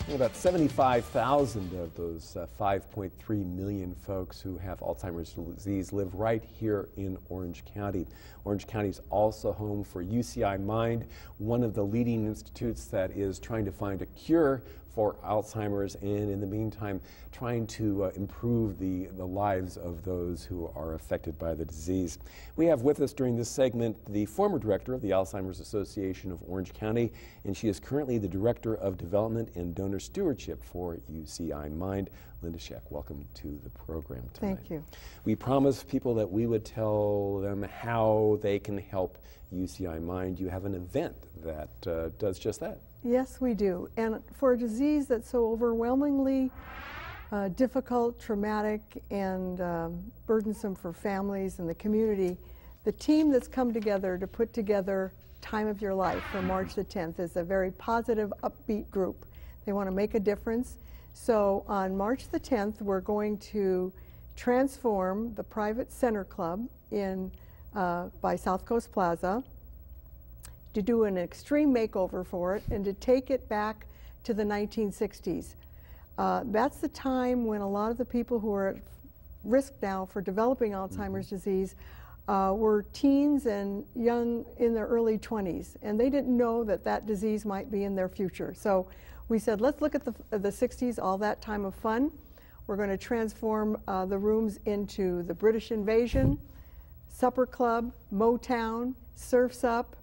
Well, about 75,000 of those 5.3 million folks who have Alzheimer's disease live right here in Orange County. Orange County is also home for UCI MIND, one of the leading institutes that is trying to find a cure for Alzheimer's and, in the meantime, trying to improve the lives of those who are affected by the disease. We have with us during this segment the former director of the Alzheimer's Association of Orange County, and she is currently the director of Development and Donor Stewardship for UCI MIND. Linda Scheck, welcome to the program tonight. Thank you. We promised people that we would tell them how they can help UCI MIND. You have an event that does just that. Yes, we do. And for a disease that's so overwhelmingly difficult, traumatic, and burdensome for families and the community, the team that's come together to put together Time of Your Life for March the 10th is a very positive, upbeat group. They want to make a difference. So on March the 10th, we're going to transform the private center club in by South Coast Plaza, to do an extreme makeover for it and to take it back to the 1960s. That's the time when a lot of the people who are at risk now for developing Alzheimer's disease were teens and young in their early 20s, and they didn't know that that disease might be in their future. So we said, let's look at the 60s, all that time of fun. We're going to transform the rooms into the British Invasion, Supper Club, Motown, Surf's Up,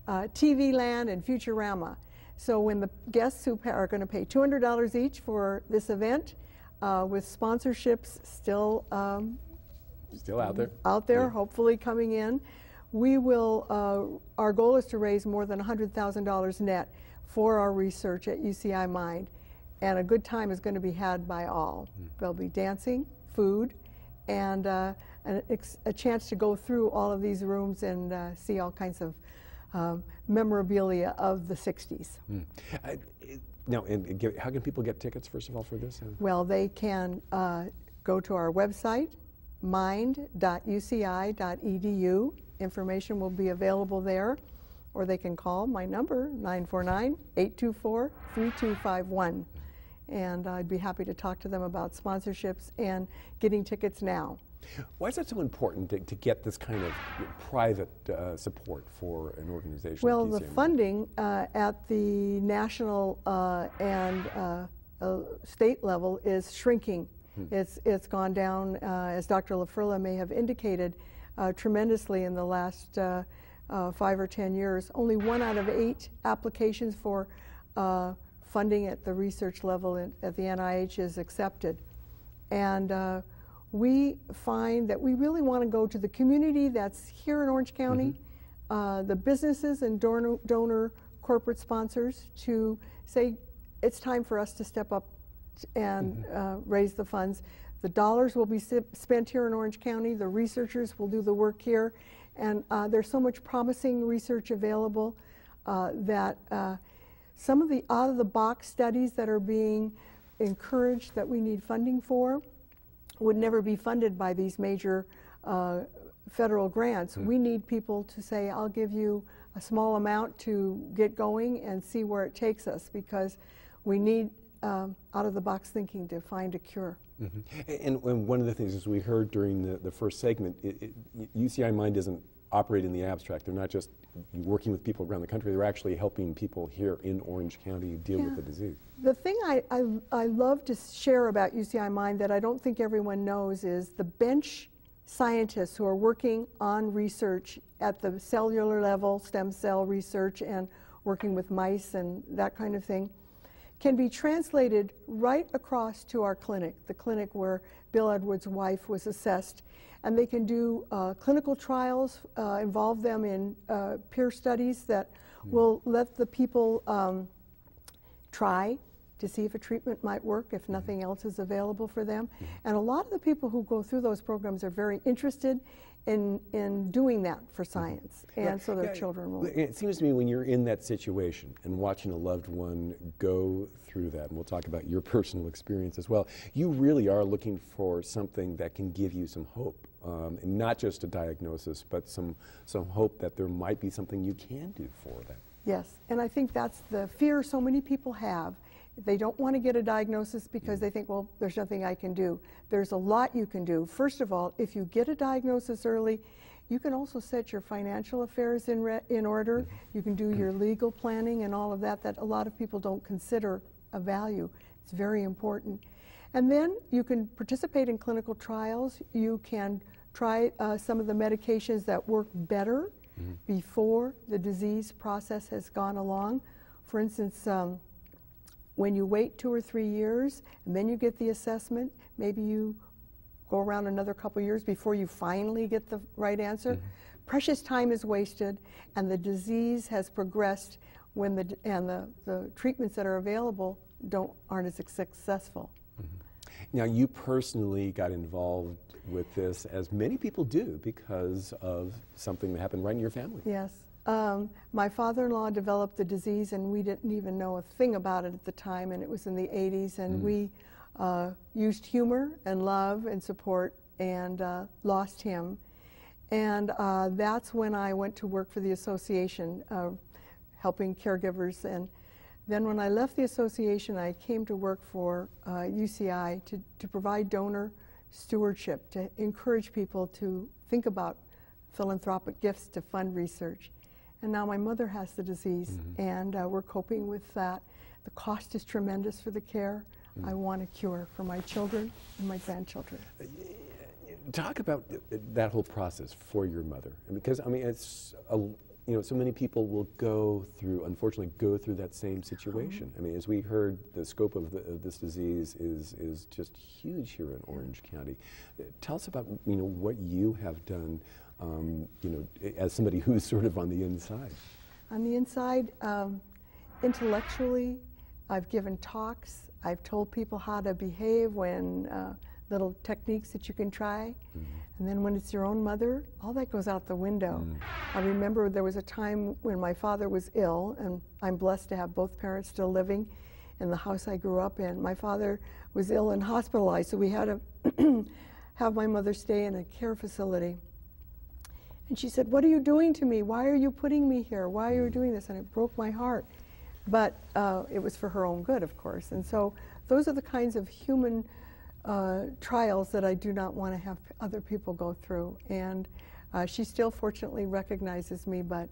TV Land, and Futurama. So when the guests who are going to pay $200 each for this event, with sponsorships still out there, yeah, hopefully coming in, we will. Our goal is to raise more than $100,000 net for our research at UCI MIND, and a good time is going to be had by all. There'll be dancing, food, and a chance to go through all of these rooms and see all kinds of memorabilia of the 60s. Now, how can people get tickets, first of all, for this? Well, they can go to our website, mind.uci.edu. Information will be available there, or they can call my number, 949-824-3251. And I'd be happy to talk to them about sponsorships and getting tickets now. Why is that so important to get this kind of private support for an organization? Well, like the funding at the national and state level is shrinking. It's gone down, as Dr. LaFrilla may have indicated, tremendously in the last 5 or 10 years. Only 1 out of 8 applications for funding at the research level at the NIH is accepted. And we find that we really want to go to the community that's here in Orange County, the businesses and donor corporate sponsors, to say it's time for us to step up and raise the funds. The dollars will be spent here in Orange County. The researchers will do the work here. And there's so much promising research available that some of the out-of-the-box studies that are being encouraged that we need funding for would never be funded by these major federal grants. We need people to say, I'll give you a small amount to get going and see where it takes us, because we need out-of-the-box thinking to find a cure. And one of the things, as we heard during the first segment, UCI MIND doesn't operate in the abstract. They're not just working with people around the country, they're actually helping people here in Orange County deal with the disease. The thing I love to share about UCI MIND that I don't think everyone knows is the bench scientists who are working on research at the cellular level, stem cell research, and working with mice and that kind of thing, can be translated right across to our clinic, the clinic where Bill Edwards' wife was assessed. And they can do clinical trials, involve them in peer studies that will let the people try to see if a treatment might work, if nothing else is available for them. And a lot of the people who go through those programs are very interested in doing that for science, and so their children will. It seems to me when you're in that situation and watching a loved one go through that, and we'll talk about your personal experience as well, you really are looking for something that can give you some hope. And not just a diagnosis, but some hope that there might be something you can do for them. Yes, and I think that's the fear so many people have, They don't want to get a diagnosis because they think, well, there's nothing I can do. There's a lot you can do. First of all, if you get a diagnosis early, you can also set your financial affairs in order. You can do your legal planning and all of that a lot of people don't consider a value. It's very important. And then you can participate in clinical trials. You can try some of the medications that work better before the disease process has gone along. For instance, when you wait 2 or 3 years and then you get the assessment, maybe you go around another couple years before you finally get the right answer. Precious time is wasted, and the disease has progressed when the treatments that are available aren't as successful. Now, you personally got involved with this, as many people do, because of something that happened right in your family. Yes. My father-in-law developed the disease, and we didn't even know a thing about it at the time, and it was in the 80s, and we used humor and love and support and lost him. And that's when I went to work for the association, helping caregivers. And then when I left the association, I came to work for UCI to provide donor stewardship, to encourage people to think about philanthropic gifts to fund research. And now my mother has the disease, and we're coping with that. The cost is tremendous for the care. I want a cure for my children and my grandchildren. Talk about that whole process for your mother, because I mean, it's so many people will unfortunately go through that same situation. I mean, as we heard, the scope of this disease is just huge here in Orange County. Tell us about what you have done, as somebody who's sort of on the inside. On the inside, intellectually, I've given talks. I've told people how to behave when little techniques that you can try. And then when it's your own mother, all that goes out the window. I remember there was a time when my father was ill, and I'm blessed to have both parents still living in the house I grew up in. My father was ill and hospitalized, so we had to have my mother stay in a care facility. And she said, "What are you doing to me? Why are you putting me here? Why are you doing this?" And it broke my heart. But it was for her own good, of course. And so those are the kinds of human trials that I do not want to have other people go through. And she still fortunately recognizes me, but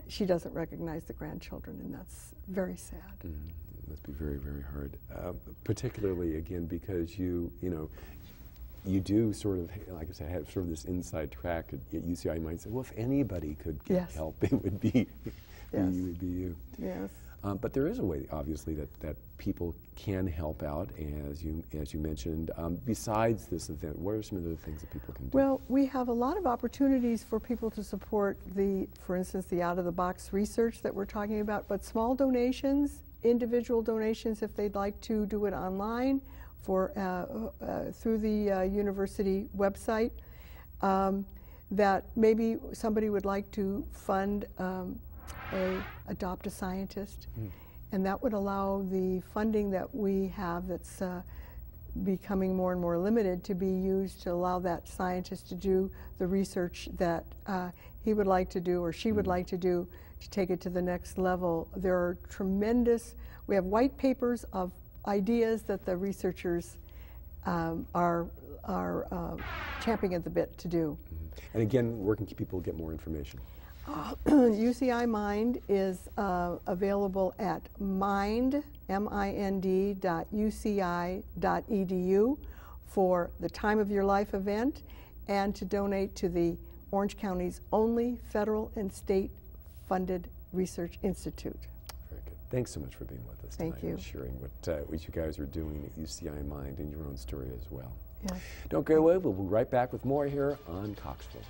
she doesn't recognize the grandchildren, and that's very sad. It must be very, very hard, particularly again because you do sort of, like I said, have sort of this inside track at UCI Mind. Say, well, if anybody could get help, it would be you. Would be you. Yes. But there is a way, obviously, that people can help out, as you mentioned. Besides this event, what are some of the things that people can do? Well, we have a lot of opportunities for people to support for instance, the out-of-the-box research that we're talking about, but small donations, individual donations, if they'd like to do it online, through the university website, that maybe somebody would like to fund adopt a scientist, and that would allow the funding that we have that's becoming more and more limited to be used to allow that scientist to do the research that he would like to do or she would like to do to take it to the next level. There are we have white papers of ideas that the researchers are champing at the bit to do. And again, where can people get more information? UCI Mind is available at mind.uci.edu for the Time of Your Life event and to donate to the Orange County's only federal and state funded research institute. Very good. Thanks so much for being with us tonight. Thank you. And sharing what you guys are doing at UCI Mind and your own story as well. Yes. Don't go away. We'll be right back with more here on Coxville.